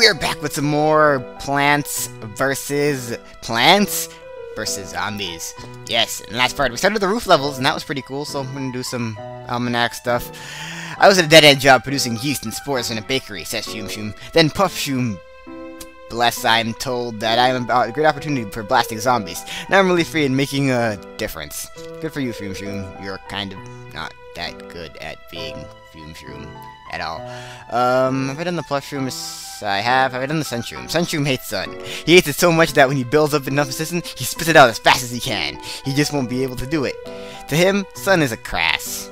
we're back with some more Plants versus Zombies. Yes, in the last part we started the roof levels, and that was pretty cool, so I'm gonna do some almanac stuff. I was at a dead-end job producing yeast and spores in a bakery, says Shoom Shoom. Then Puff Shoom, bless, I'm told that I am about a great opportunity for blasting zombies. Now I'm really free and making a difference. Good for you, Shoom Shoom. You're kind of not that good at being Shoom Shoom at all. Have I done the plush room? I have. Have I done the sunshroom? Sunshroom hates sun. He hates it so much that when he builds up enough resistance, he spits it out as fast as he can. He just won't be able to do it. To him, sun is a crass.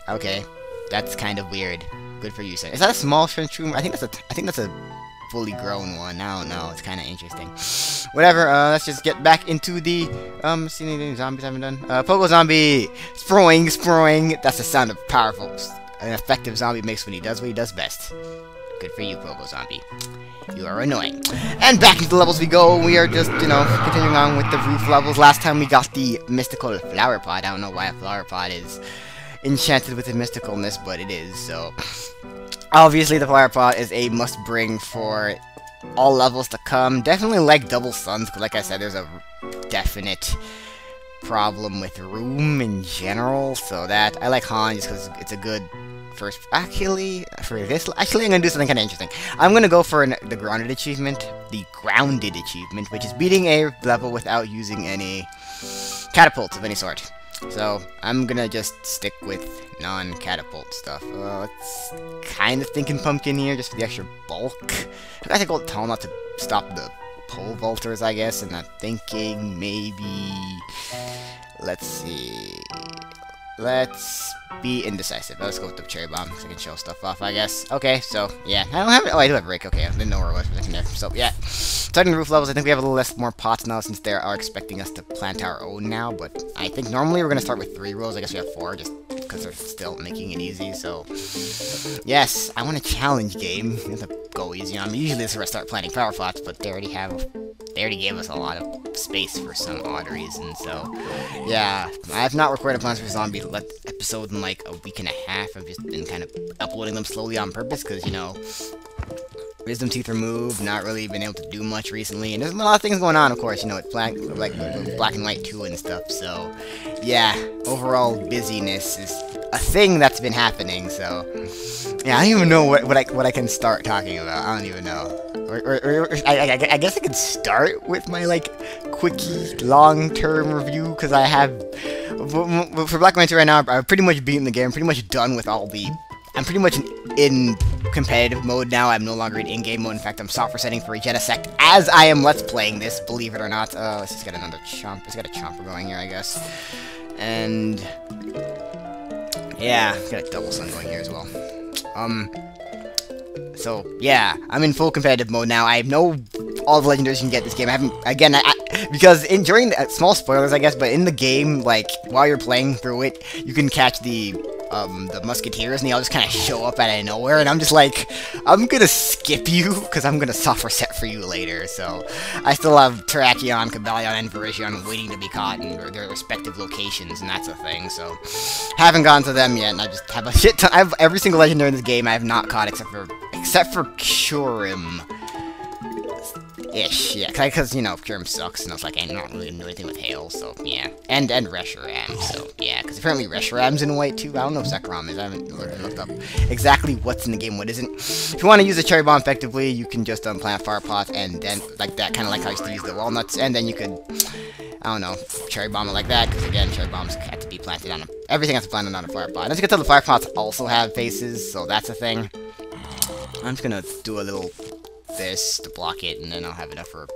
Okay, that's kind of weird. Good for you, sun. Is that a small sunshroom? I think that's a fully grown one. I don't know. It's kind of interesting. Whatever. Let's just get back into the see any zombies I haven't done. Pogo zombie, sproing. That's the sound of powerful. An effective zombie makes when he does what he does best. Good for you, Pogo Zombie. You are annoying. And back into the levels we go. We are just, you know, continuing on with the roof levels. Last time we got the mystical flower pot. I don't know why a flower pot is enchanted with the mysticalness, but it is, so. Obviously, the flower pot is a must-bring for all levels to come. Definitely like double suns, because like I said, there's a definite problem with room in general, so that I like Han just because it's a good first. Actually, I'm gonna do something kind of interesting. I'm gonna go for the grounded achievement, which is beating a level without using any catapults of any sort. So I'm gonna just stick with non-catapult stuff. Let's kind of thinking pumpkin here, just for the extra bulk. I gotta go tall enough to stop the pole vaulters, I guess, and I'm thinking maybe, let's see, let's be indecisive. Let's go with the cherry bomb, so I can show stuff off, I guess. Okay, so, yeah, I don't have it. Oh, I do have a rake. Okay, I didn't know where it was for a second there. So, yeah, starting the roof levels, I think we have a little more pots now, since they are expecting us to plant our own now, but I think normally we're going to start with 3 rows. I guess we have 4, just because they're still making it easy, so, yes, I want a challenge game. You have to go easy on me. Usually this is where I start planting flower pots, but they already gave us a lot of space for some odd reason, so, yeah, I have not recorded Plants vs. Zombies episode in like a week and a half. I've just been kind of uploading them slowly on purpose, because, you know, wisdom teeth removed, not really been able to do much recently, and there's a lot of things going on, of course, you know, it's black and white too and stuff, so, yeah, overall busyness is a thing that's been happening, so, yeah, I don't even know what I can start talking about. I don't even know. I guess I could start with my, like, quickie long-term review, because I have, for Black and White 2 right now, I've pretty much beaten the game, pretty much done with all the, I'm pretty much in competitive mode now. I'm no longer in in-game mode. In fact, I'm software setting for a Genesect as I am let's playing this, believe it or not. Let's just get another chomp. Let's get a chomper going here, I guess. And yeah, got a double sun going here as well. So yeah, I'm in full competitive mode now. I know all the legendaries you can get this game. I haven't, again, because during the small spoilers, I guess, but in the game, like while you're playing through it, you can catch the musketeers, and they all just kind of show up out of nowhere, and I'm just like, I'm gonna skip you, because I'm gonna software set for you later, so I still have Terrakion, Cabalion, and Virizion waiting to be caught in their respective locations, and that's a thing, so haven't gone to them yet, and I just have a shit ton. I have every single legendary in this game I have not caught, except for Kurim. Ish, yeah, because, you know, Kurim sucks, and I was like, I'm not really doing anything with Hail, so, yeah. And Reshiram, so, yeah, because apparently Reshiram's in white, too. I don't know if Zekrom is. I haven't looked up exactly what's in the game, what isn't. If you want to use a Cherry Bomb effectively, you can just plant Fire Pots, and then, like that, kind of like how I used to use the Walnuts, and then you could, I don't know, Cherry Bomb it like that, because, again, Cherry Bombs have to be planted on everything has to be planted on a Fire Pot. And as you can tell, the Fire Pots also have faces, so that's a thing. I'm just gonna do a little this to block it, and then I'll have enough for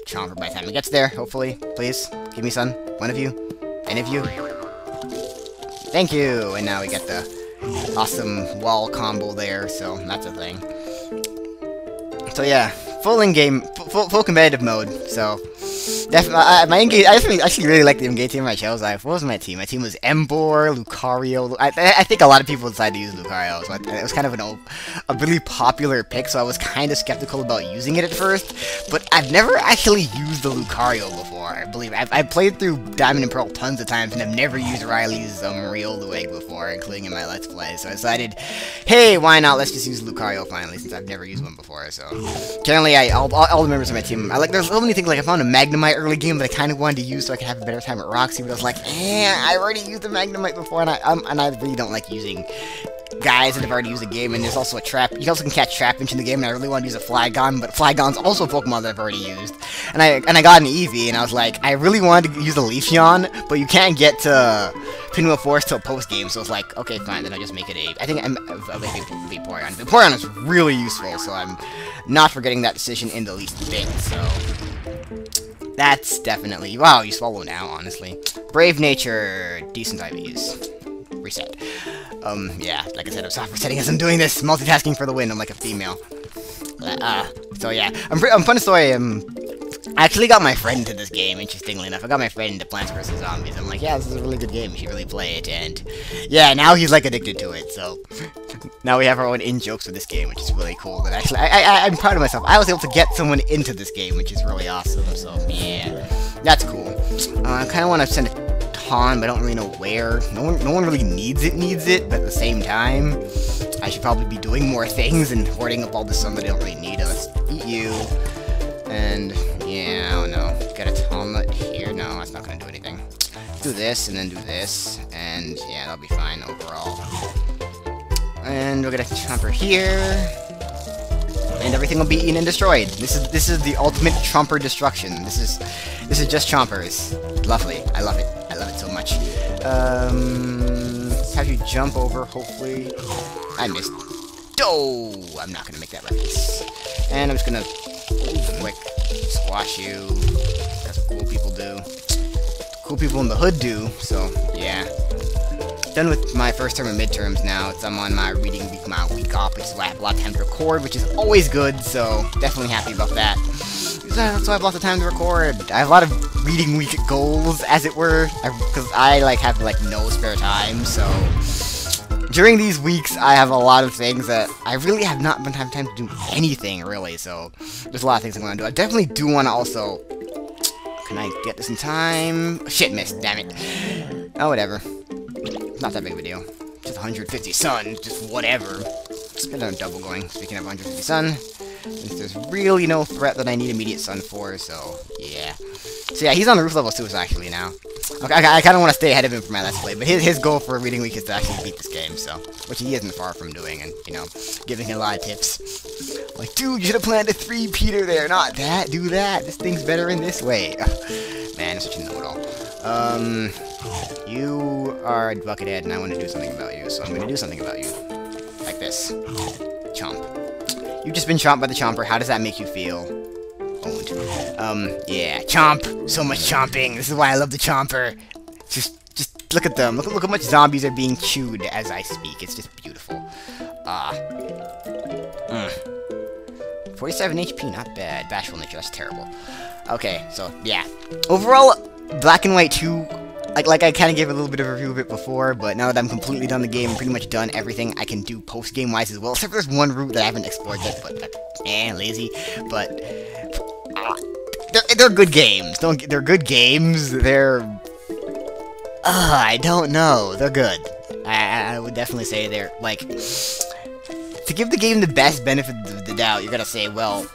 Chomper by the time it gets there, hopefully. Please, give me some. One of you. Any of you. Thank you! And now we get the awesome wall combo there, so that's a thing. So yeah, full in-game, full competitive mode, so My in-game, I actually really like the in-game team I chose. What was my team? My team was Embor, Lucario. I think a lot of people decided to use Lucario, so it was kind of a really popular pick, so I was kind of skeptical about using it at first. But I've never actually used the Lucario before, I believe. I've played through Diamond and Pearl tons of times, and I've never used Riley's Riolu egg before, including in my Let's Play. So I decided, hey, why not? Let's just use Lucario finally, since I've never used one before. So generally, all the members of my team, there's so many things, like I found a Magnemite early game that I kind of wanted to use so I could have a better time at Roxy, but I was like, I already used the Magnemite before, and I really don't like using guys that have already used the game, and there's also a trap. You also can catch Trapinch in the game, and I really want to use a Flygon, but Flygon's also a Pokemon that I've already used. And I got an Eevee, and I was like, I really wanted to use the Leafeon, but you can't get to Pinwheel Forest till post-game, so it's like, okay, fine, then I'll just make it I think I'll make it Vaporeon. Vaporeon is really useful, so I'm not forgetting that decision in the least bit, so that's definitely... Wow, you swallow now, honestly. Brave Nature, decent IVs. Reset. Yeah, like I said, I'm soft resetting as I'm doing this. Multitasking for the win, I'm like a female. So yeah, I'm fun to story, I actually got my friend into this game, interestingly enough. I got my friend into Plants vs. Zombies. I'm like, yeah, this is a really good game, you should really play it, and yeah, now he's like addicted to it, so now we have our own in-jokes for this game, which is really cool. But actually, I'm proud of myself. I was able to get someone into this game, which is really awesome, so yeah, that's cool. I kind of want to send a Ton, but I don't really know where. No one really needs it, but at the same time, I should probably be doing more things and hoarding up all the sun that I don't really need. Let's eat you. And, yeah, I don't know. Got a Tonlet here? No, that's not gonna do anything. Do this, and then do this, and yeah, that'll be fine overall. And we'll get a Chomper here. And everything will be eaten and destroyed. This is the ultimate Chomper destruction. This is just Chompers. Lovely. I love it. I love it so much. Have you jump over, hopefully. I missed. Oh, I'm not gonna make that reference. And I'm just gonna quick squash you. That's what cool people do. Cool people in the hood do. So yeah. Done with my first term and midterms now. I'm on my reading week, my week off, which is why I have a lot of time to record, which is always good, so definitely happy about that. So I have lots of time to record. I have a lot of reading week goals, as it were, because I have no spare time, so during these weeks I have a lot of things that I really have not been having time to do anything, really, so there's a lot of things I want to do. I definitely do want to also... Can I get this in time? Shit, missed, damn it. Oh, whatever. Not that big of a deal. Just 150 sun, just whatever. Got a double going, speaking of 150 sun. Since there's really no threat that I need immediate sun for, so yeah. So yeah, he's on the roof level 2 actually now. Okay, I kind of want to stay ahead of him for my Let's Play, but his goal for reading week is to actually beat this game, so... Which he isn't far from doing, and, you know, giving him a lot of tips. Like, dude, you should have planted a 3-peater there, not that, do that. This thing's better in this way. Man, I'm such a know-it-all. You are a Buckethead, and I want to do something about you, so I'm going to do something about you. Like this. Chomp. You've just been chomped by the Chomper. How does that make you feel? Owned. Yeah. Chomp! So much chomping. This is why I love the Chomper. Just look at them. Look how much zombies are being chewed as I speak. It's just beautiful. 47 HP, not bad. Bashful Nature, that's terrible. Okay, so, yeah. Overall, Black and White 2... Like I kind of gave a little bit of a review of it before, but now that I'm completely done the game, pretty much done everything I can do post-game wise as well, except for there's one route that I haven't explored yet, but lazy. But they're good games. They're good games. They're I don't know. They're good. I would definitely say they're like, to give the game the best benefit of the doubt, you're gonna say, well,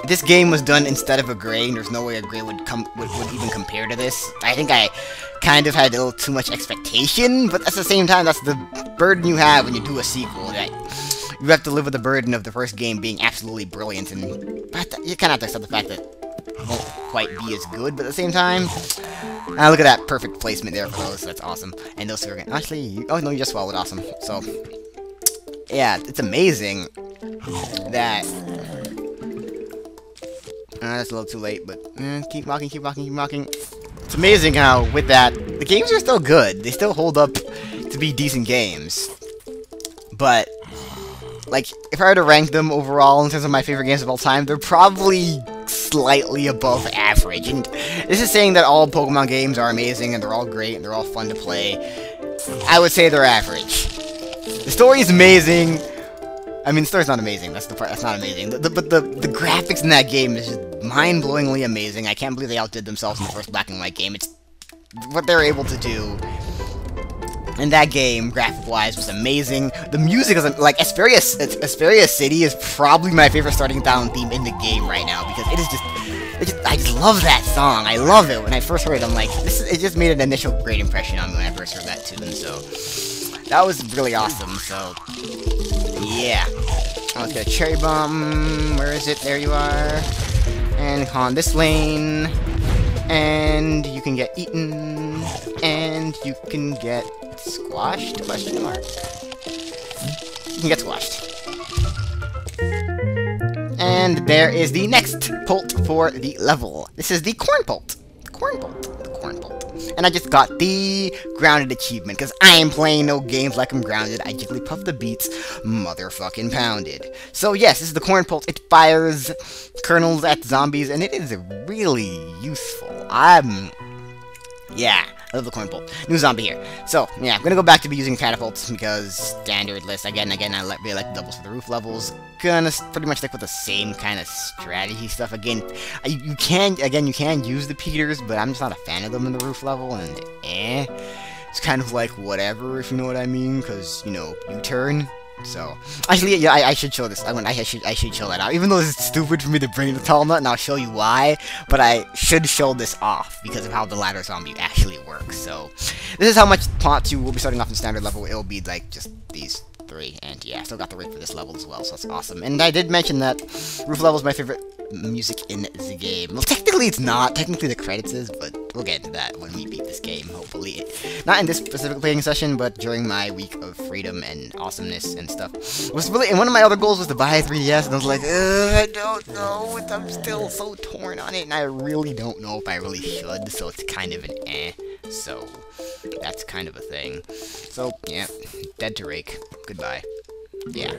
this game was done instead of a Gray, and there's no way a Gray would even compare to this. I think I kind of had a little too much expectation, but at the same time, that's the burden you have when you do a sequel. That you have to live with the burden of the first game being absolutely brilliant, and you kind of have to accept the fact that it won't quite be as good, but at the same time, look at that perfect placement there for those. That's awesome. And those two are actually, oh no, you just swallowed, awesome. So yeah, it's amazing that. That's a little too late, but keep walking, keep walking, keep walking. It's amazing how, with that, the games are still good. They still hold up to be decent games. But, like, if I were to rank them overall in terms of my favorite games of all time, they're probably slightly above average. And this is saying that all Pokemon games are amazing, and they're all great, and they're all fun to play. I would say they're average. The story is amazing. I mean, the story's not amazing. That's the part that's not amazing. But the graphics in that game is just mind-blowingly amazing. I can't believe they outdid themselves in the first Black and White game. It's what they're able to do in that game, graphic-wise, was amazing. The music is like Asperia City is probably my favorite starting down theme in the game right now because it is just I just love that song. I love it. When I first heard it, I'm like, it just made an initial great impression on me when I first heard that tune. So that was really awesome. So yeah, let's get a Cherry Bomb. Where is it? There you are. And on this lane, and you can get eaten, and you can get squashed? Question mark. You can get squashed. And there is the next Polt for the level. This is the Corn Polt. The Corn Polt. The Corn Polt. And I just got the Grounded achievement, because I ain't playing no games like I'm grounded. I Jigglypuff the beats, motherfucking pounded. So yes, this is the Corn Polt. It fires kernels at zombies, and it is really useful. Yeah, I love the Corn Polt. New zombie here. So, yeah, I'm gonna go back to be using catapults because standard list. Again, I really like doubles for the roof levels. Gonna pretty much stick with the same kind of strategy stuff. Again, you can use the Peters, but I'm just not a fan of them in the roof level, and it's kind of like whatever, if you know what I mean, because, you know, U-turn. So, actually, yeah, I should show this. I should show that out. Even though it's stupid for me to bring the Talma, and I'll show you why, but I should show this off because of how the ladder zombie actually works. So, this is how much plot 2 will be starting off in standard level. It'll be like just these 3, and yeah, I still got the rate for this level as well, so that's awesome. And I did mention that roof level is my favorite music in the game. Well, technically it's not. Technically the credits is, but we'll get into that when we beat this game, hopefully. Not in this specific playing session, but during my week of freedom and awesomeness and stuff. And one of my other goals was to buy a 3DS, and I was like, I don't know, I'm still so torn on it, and I really don't know if I really should, so it's kind of an so that's kind of a thing. So, yeah, dead to rake. Goodbye. Yeah.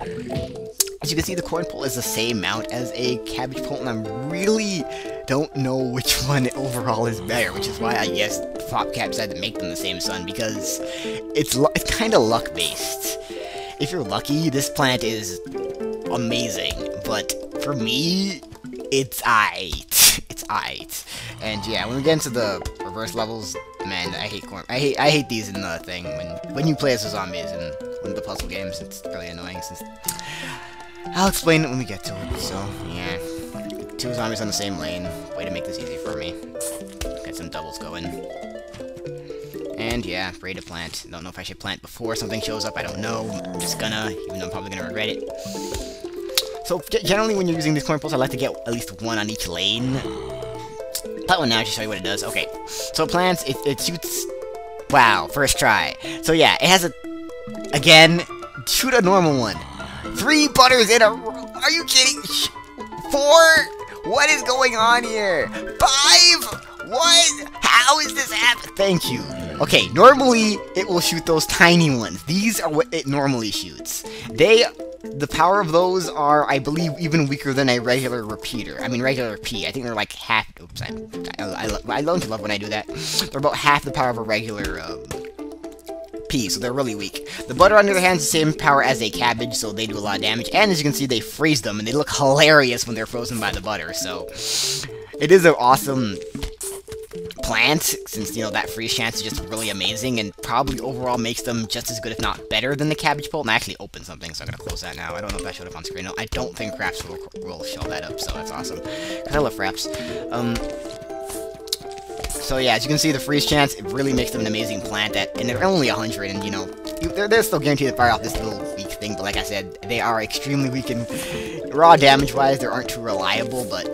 As you can see, the Corn Polt is the same mount as a Cabbage Polt, and I really don't know which one overall is better, which is why I guess PopCap decided to make them the same son, because it's kind of luck-based. If you're lucky, this plant is amazing, but for me, it's aight. It's aight. And yeah, when we get into the reverse levels, man, I hate corn. I hate these in the thing when you play as the zombies in one of the puzzle games. It's really annoying. I'll explain it when we get to it. So yeah, 2 zombies on the same lane. Way to make this easy for me. Get some doubles going. And yeah, ready to plant. Don't know if I should plant before something shows up. I don't know. I'm just gonna, even though I'm probably gonna regret it. So generally, when you're using these Corn Polts, I like to get at least 1 on each lane. That one now, just show you what it does. Okay, so it plants, it shoots. Wow, first try. So yeah, it has a. Again, shoot a normal one. 3 butters in a row. Are you kidding? 4? What is going on here? 5? What? How is this happening? Thank you. Okay, normally it will shoot those tiny ones. These are what it normally shoots. The power of those are, I believe, even weaker than a regular repeater. I mean, regular P. I think they're like half. Oops, I love when I do that. They're about half the power of a regular P, so they're really weak. The butter, on the other hand, is the same power as a cabbage, so they do a lot of damage. And as you can see, they freeze them, and they look hilarious when they're frozen by the butter. So it is an awesome plant, since, you know, that freeze chance is just really amazing, and probably overall makes them just as good, if not better, than the Cabbage Polt. And I actually opened something, so I'm gonna close that now. I don't know if that showed up on screen. No, I don't think Fraps will show that up, so that's awesome. Because I love Fraps. So yeah, as you can see, the freeze chance, it really makes them an amazing plant, and they're only 100, and, you know, they're still guaranteed to fire off this little weak thing, but like I said, they are extremely weak, and raw damage-wise, they aren't too reliable, but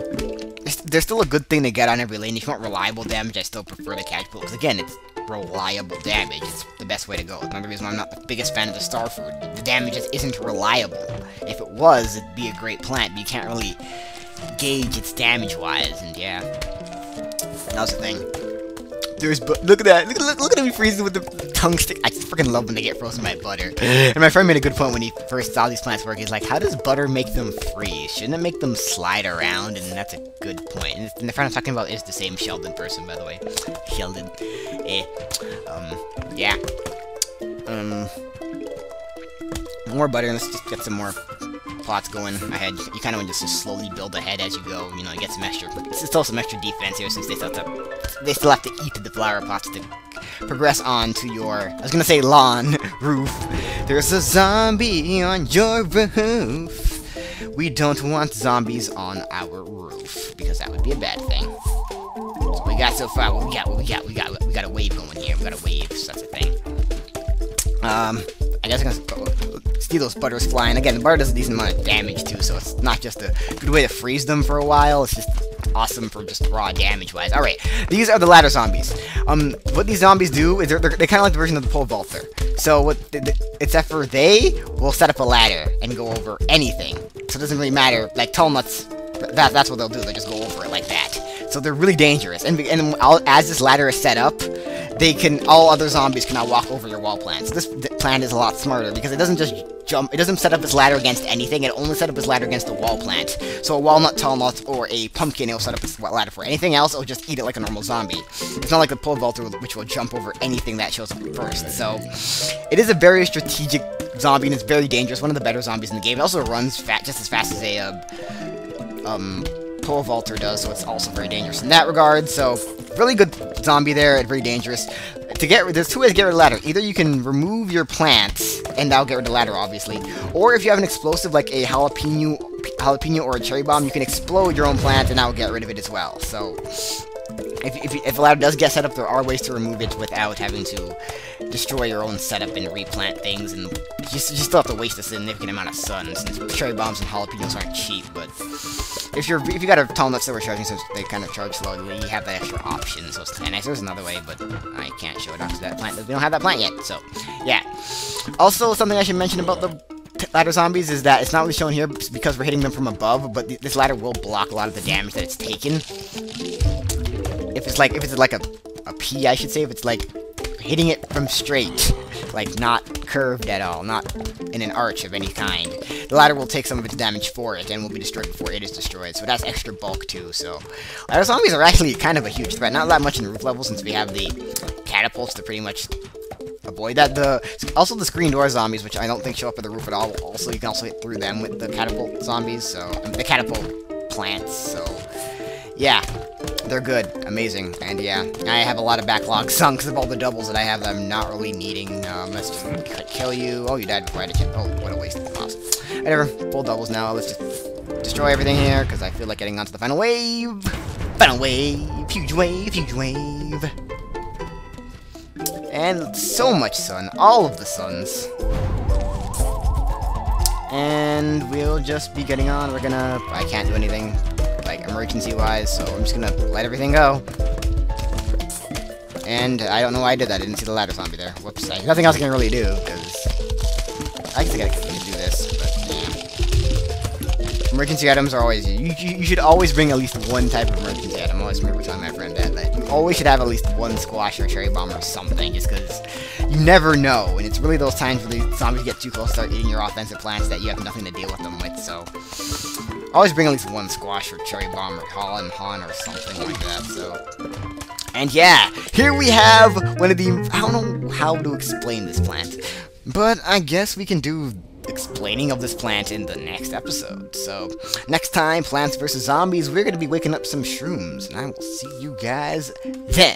they're still a good thing to get on every lane. If you want reliable damage, I still prefer the Cabbage Polt, because again, it's reliable damage. It's the best way to go. Another reason why I'm not the biggest fan of the Star Food. The damage just isn't reliable. If it was, it'd be a great plant, but you can't really gauge its damage-wise, and yeah. That was the thing. Look at that. Look at him freezing with the tongue stick. I just freaking love when they get frozen by butter. And my friend made a good point when he first saw these plants work. He's like, how does butter make them freeze? Shouldn't it make them slide around? And that's a good point. And the friend I'm talking about is the same Sheldon person, by the way. Sheldon. Yeah. More butter. Let's just get some more plots going ahead. You kind of want to just slowly build ahead as you go. You know, get some extra. It's still some extra defense here since they still have to eat the flower pots to progress on to your, I was gonna say lawn, roof. There's a zombie on your roof. We don't want zombies on our roof because that would be a bad thing. So what we got so far, what we got a wave going here. We got a wave, so that's a thing. I guess I'm gonna see those butters flying. Again, the butter does a decent amount of damage too, so it's not just a good way to freeze them for a while, it's just awesome for just raw damage-wise. Alright, these are the ladder zombies. What these zombies do is they're kind of like the version of the pole vaulter. So, except for they will set up a ladder and go over anything. So it doesn't really matter, like Tullnuts, that's what they'll do, they'll just go over it like that. So they're really dangerous, and as this ladder is set up, all other zombies can now walk over your wall plants. This plant is a lot smarter because it doesn't just jump, it doesn't set up its ladder against anything, it only set up its ladder against a wall plant. So a walnut, tall nut, or a pumpkin, it'll set up its ladder for. Anything else, it'll just eat it like a normal zombie. It's not like the pole vaulter, which will jump over anything that shows up first. So it is a very strategic zombie, and it's very dangerous, one of the better zombies in the game. It also runs just as fast as a pole vaulter does, so it's also very dangerous in that regard. So really good zombie there, and very dangerous. There's two ways to get rid of the ladder. Either you can remove your plant, and that'll get rid of the ladder, obviously. Or if you have an explosive like a jalapeno or a cherry bomb, you can explode your own plant, and that'll get rid of it as well. So if the ladder does get set up, there are ways to remove it without having to destroy your own setup and replant things, and you still have to waste a significant amount of sun, since cherry bombs and jalapenos aren't cheap. But if you got a tall nuts that we're charging, since they kind of charge slowly, you have that extra option. So it's nice. There's another way, but I can't show it off to that plant. We don't have that plant yet. So yeah. Also, something I should mention about the ladder zombies is that it's not really shown here because we're hitting them from above, but this ladder will block a lot of the damage that it's taken. If it's like a P, I should say, if it's like hitting it from straight, like not curved at all, not in an arch of any kind, the ladder will take some of its damage for it and will be destroyed before it is destroyed. So that's extra bulk too. So ladder zombies are actually kind of a huge threat. Not that much in the roof level since we have the catapults to pretty much avoid that. Also the screen door zombies, which I don't think show up at the roof at all. Also, you can also hit through them with the catapult zombies. So the catapult plants. So yeah. They're good. Amazing. And yeah, I have a lot of backlog sunks of all the doubles that I have that I'm not really needing. Let's just kill you. Oh, you died before I did. Oh, what a waste of loss. Whatever. Full doubles now. Let's just destroy everything here, because I feel like getting onto the final wave. Final wave. Huge wave. Huge wave. And so much sun. All of the suns. And we'll just be getting on. I can't do anything like emergency-wise, so I'm just gonna let everything go. And I don't know why I did that. I didn't see the ladder zombie there. Whoops. Nothing else I can really do, because I guess I gotta do this, but yeah. Emergency items are always... You should always bring at least one type of emergency item. I always remember telling my friend that you always should have at least one squash or cherry bomb or something, just because you never know. And it's really those times where the zombies get too close to start eating your offensive plants that you have nothing to deal with them with, so... always bring at least one squash or cherry bomb or Holland Han or something like that, so... And yeah, here we have one of the... I don't know how to explain this plant, but I guess we can do explaining of this plant in the next episode. So, next time, Plants vs. Zombies, we're going to be waking up some shrooms, and I will see you guys then.